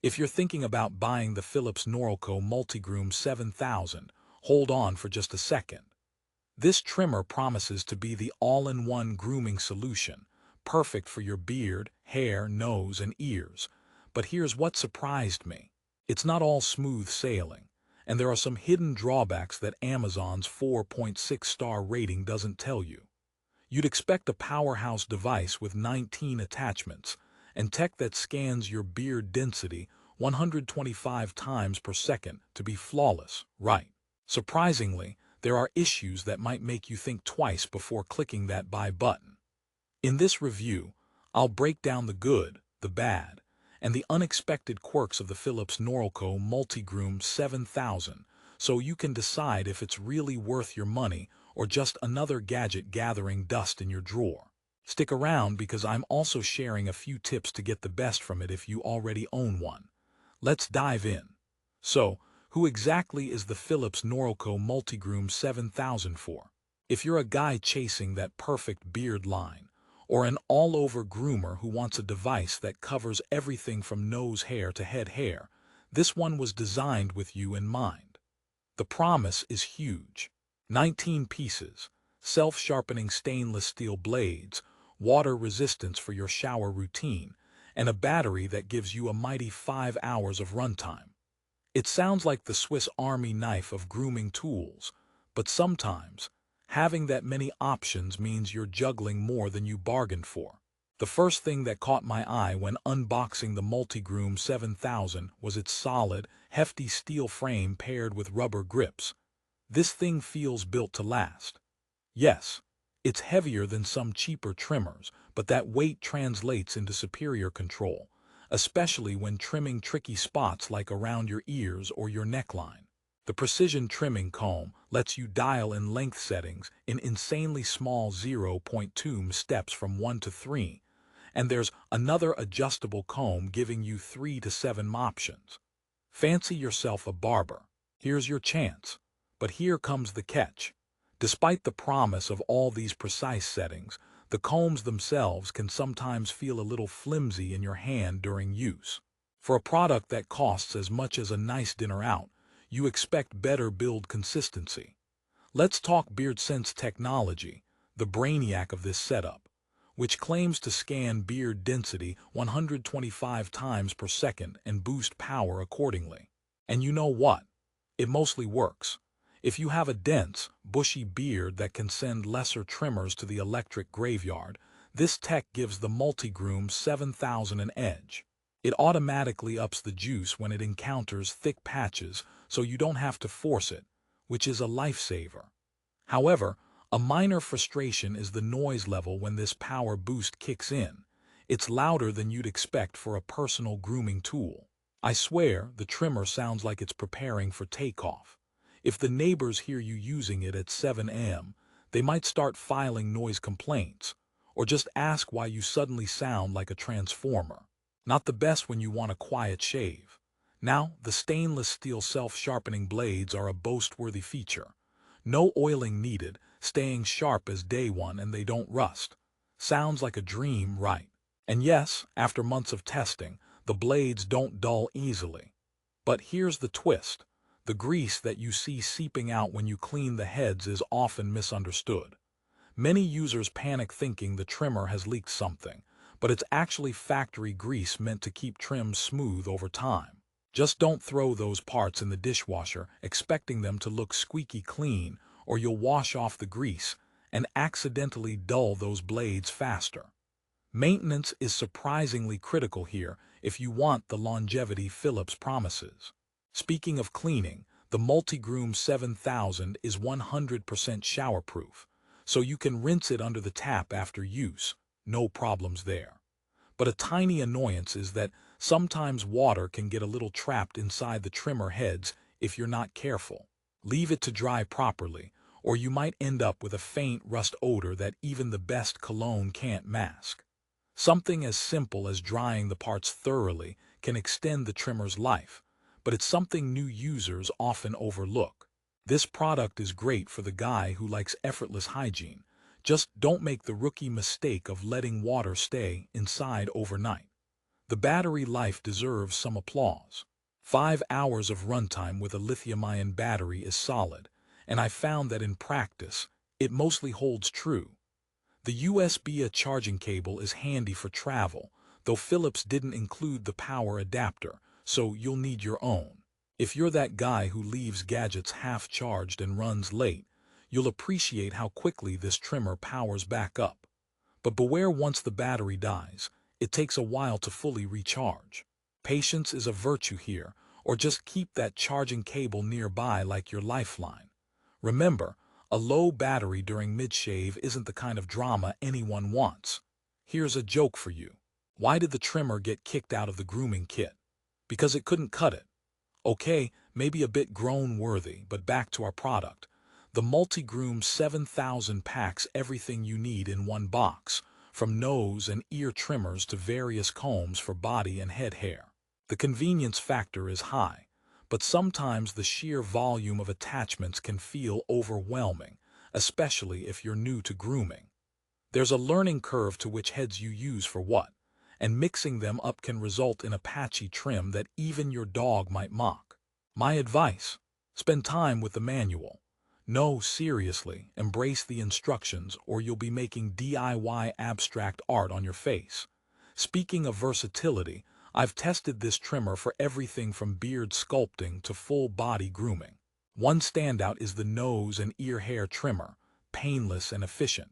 If you're thinking about buying the Philips Norelco Multigroom 7000, hold on for just a second. This trimmer promises to be the all-in-one grooming solution, perfect for your beard, hair, nose, and ears. But here's what surprised me. It's not all smooth sailing, and there are some hidden drawbacks that Amazon's 4.6-star rating doesn't tell you. You'd expect a powerhouse device with 19 attachments and tech that scans your beard density 125 times per second to be flawless, right? Surprisingly, there are issues that might make you think twice before clicking that buy button. In this review, I'll break down the good, the bad, and the unexpected quirks of the Philips Norelco Multigroom 7000 so you can decide if it's really worth your money or just another gadget gathering dust in your drawer. Stick around because I'm also sharing a few tips to get the best from it if you already own one. Let's dive in. So, who exactly is the Philips Norelco Multigroom 7000 for? If you're a guy chasing that perfect beard line, or an all-over groomer who wants a device that covers everything from nose hair to head hair, this one was designed with you in mind. The promise is huge. 19 pieces, self-sharpening stainless steel blades, water resistance for your shower routine, and a battery that gives you a mighty 5 hours of runtime. It sounds like the Swiss Army knife of grooming tools, but sometimes, having that many options means you're juggling more than you bargained for. The first thing that caught my eye when unboxing the Multigroom 7000 was its solid, hefty steel frame paired with rubber grips. This thing feels built to last. Yes, it's heavier than some cheaper trimmers, but that weight translates into superior control, especially when trimming tricky spots like around your ears or your neckline. The precision trimming comb lets you dial in length settings in insanely small 0.2 steps from 1 to 3, and there's another adjustable comb giving you 3 to 7 options. Fancy yourself a barber. Here's your chance. But here comes the catch. Despite the promise of all these precise settings, the combs themselves can sometimes feel a little flimsy in your hand during use. For a product that costs as much as a nice dinner out, you expect better build consistency. Let's talk BeardSense technology, the brainiac of this setup, which claims to scan beard density 125 times per second and boost power accordingly. And you know what? It mostly works. If you have a dense, bushy beard that can send lesser trimmers to the electric graveyard, this tech gives the Multigroom 7000 an edge. It automatically ups the juice when it encounters thick patches, so you don't have to force it, which is a lifesaver. However, a minor frustration is the noise level when this power boost kicks in. It's louder than you'd expect for a personal grooming tool. I swear, the trimmer sounds like it's preparing for takeoff. If the neighbors hear you using it at 7 a.m., they might start filing noise complaints, or just ask why you suddenly sound like a transformer. Not the best when you want a quiet shave. Now, the stainless steel self-sharpening blades are a boast-worthy feature. No oiling needed, staying sharp as day one, and they don't rust. Sounds like a dream, right? And yes, after months of testing, the blades don't dull easily. But here's the twist. The grease that you see seeping out when you clean the heads is often misunderstood. Many users panic thinking the trimmer has leaked something, but it's actually factory grease meant to keep trims smooth over time. Just don't throw those parts in the dishwasher expecting them to look squeaky clean, or you'll wash off the grease and accidentally dull those blades faster. Maintenance is surprisingly critical here if you want the longevity Philips promises. Speaking of cleaning, the Multigroom 7000 is 100% showerproof, so you can rinse it under the tap after use, no problems there. But a tiny annoyance is that sometimes water can get a little trapped inside the trimmer heads if you're not careful. Leave it to dry properly, or you might end up with a faint rust odor that even the best cologne can't mask. Something as simple as drying the parts thoroughly can extend the trimmer's life, but it's something new users often overlook. This product is great for the guy who likes effortless hygiene. Just don't make the rookie mistake of letting water stay inside overnight. The battery life deserves some applause. 5 hours of runtime with a lithium-ion battery is solid, and I found that in practice, it mostly holds true. The USB-A charging cable is handy for travel, though Philips didn't include the power adapter, so you'll need your own. If you're that guy who leaves gadgets half-charged and runs late, you'll appreciate how quickly this trimmer powers back up. But beware, once the battery dies, it takes a while to fully recharge. Patience is a virtue here, or just keep that charging cable nearby like your lifeline. Remember, a low battery during mid-shave isn't the kind of drama anyone wants. Here's a joke for you. Why did the trimmer get kicked out of the grooming kit? Because it couldn't cut it. Okay, maybe a bit groan-worthy, but back to our product. The Multigroom 7000 packs everything you need in one box, from nose and ear trimmers to various combs for body and head hair. The convenience factor is high, but sometimes the sheer volume of attachments can feel overwhelming, especially if you're new to grooming. There's a learning curve to which heads you use for what, and mixing them up can result in a patchy trim that even your dog might mock. My advice: spend time with the manual. No, seriously, embrace the instructions or you'll be making DIY abstract art on your face. Speaking of versatility, I've tested this trimmer for everything from beard sculpting to full body grooming. One standout is the nose and ear hair trimmer, painless and efficient.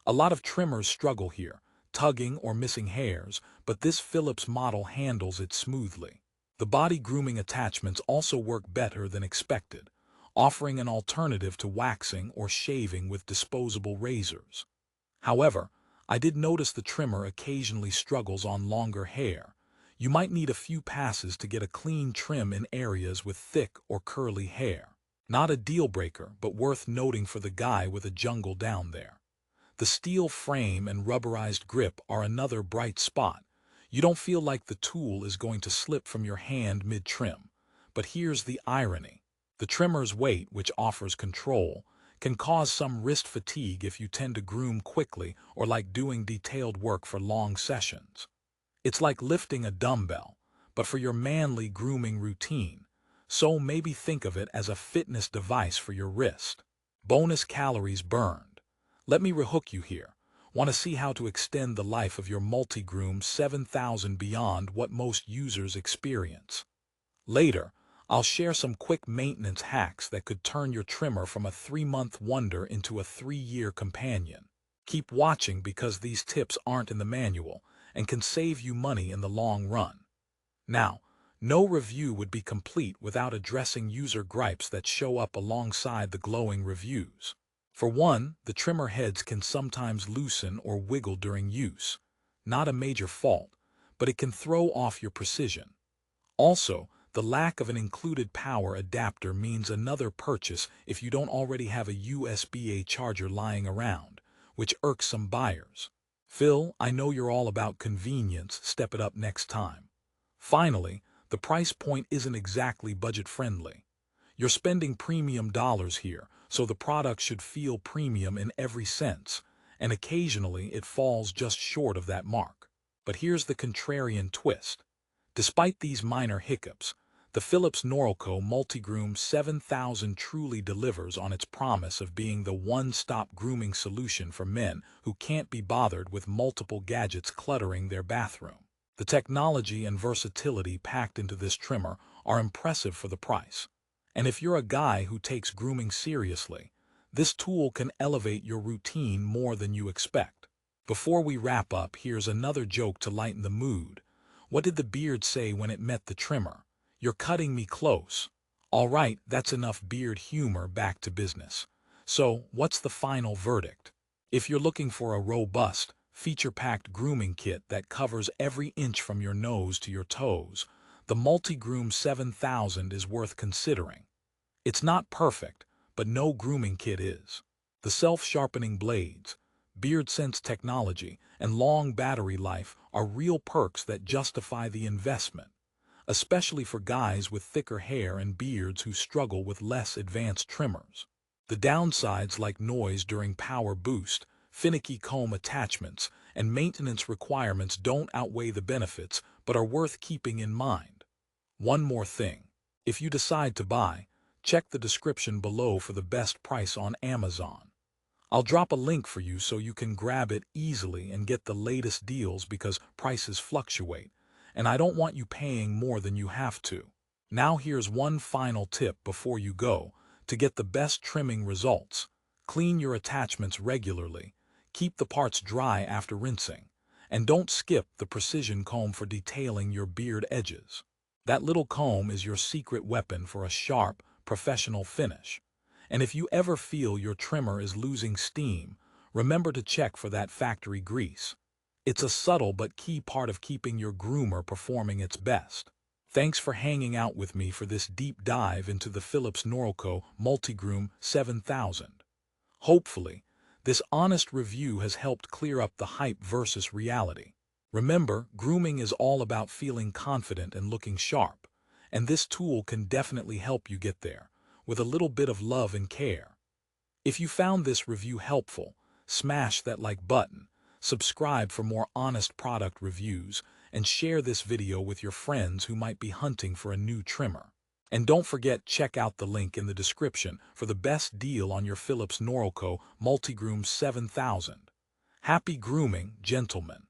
A lot of trimmers struggle here, tugging or missing hairs, but this Philips model handles it smoothly. The body grooming attachments also work better than expected, offering an alternative to waxing or shaving with disposable razors. However, I did notice the trimmer occasionally struggles on longer hair. You might need a few passes to get a clean trim in areas with thick or curly hair. Not a deal breaker, but worth noting for the guy with a jungle down there. The steel frame and rubberized grip are another bright spot. You don't feel like the tool is going to slip from your hand mid-trim. But here's the irony. The trimmer's weight, which offers control, can cause some wrist fatigue if you tend to groom quickly or like doing detailed work for long sessions. It's like lifting a dumbbell, but for your manly grooming routine. So maybe think of it as a fitness device for your wrist. Bonus calories burned. Let me rehook you here. Want to see how to extend the life of your Multigroom 7000 beyond what most users experience? Later, I'll share some quick maintenance hacks that could turn your trimmer from a 3-month wonder into a 3-year companion. Keep watching because these tips aren't in the manual and can save you money in the long run. Now, no review would be complete without addressing user gripes that show up alongside the glowing reviews. For one, the trimmer heads can sometimes loosen or wiggle during use. Not a major fault, but it can throw off your precision. Also, the lack of an included power adapter means another purchase if you don't already have a USB-A charger lying around, which irks some buyers. Phil, I know you're all about convenience, step it up next time. Finally, the price point isn't exactly budget-friendly. You're spending premium dollars here, so the product should feel premium in every sense, and occasionally it falls just short of that mark. But here's the contrarian twist. Despite these minor hiccups, the Philips Norelco Multigroom 7000 truly delivers on its promise of being the one-stop grooming solution for men who can't be bothered with multiple gadgets cluttering their bathroom. The technology and versatility packed into this trimmer are impressive for the price. And if you're a guy who takes grooming seriously, this tool can elevate your routine more than you expect. Before we wrap up, here's another joke to lighten the mood. What did the beard say when it met the trimmer? You're cutting me close. All right, that's enough beard humor, back to business. So, what's the final verdict? If you're looking for a robust, feature-packed grooming kit that covers every inch from your nose to your toes, the Multigroom 7000 is worth considering. It's not perfect, but no grooming kit is. The self-sharpening blades, beard sense technology, and long battery life are real perks that justify the investment, especially for guys with thicker hair and beards who struggle with less advanced trimmers. The downsides, like noise during power boost, finicky comb attachments, and maintenance requirements don't outweigh the benefits but are worth keeping in mind. One more thing. If you decide to buy, check the description below for the best price on Amazon. I'll drop a link for you so you can grab it easily and get the latest deals because prices fluctuate, and I don't want you paying more than you have to. Now here's one final tip before you go. To get the best trimming results, clean your attachments regularly, keep the parts dry after rinsing, and don't skip the precision comb for detailing your beard edges. That little comb is your secret weapon for a sharp, professional finish. And if you ever feel your trimmer is losing steam, remember to check for that factory grease. It's a subtle but key part of keeping your groomer performing its best. Thanks for hanging out with me for this deep dive into the Philips Norelco Multigroom 7000. Hopefully, this honest review has helped clear up the hype versus reality. Remember, grooming is all about feeling confident and looking sharp, and this tool can definitely help you get there, with a little bit of love and care. If you found this review helpful, smash that like button, subscribe for more honest product reviews, and share this video with your friends who might be hunting for a new trimmer. And don't forget, check out the link in the description for the best deal on your Philips Norelco Multigroom 7000. Happy grooming, gentlemen!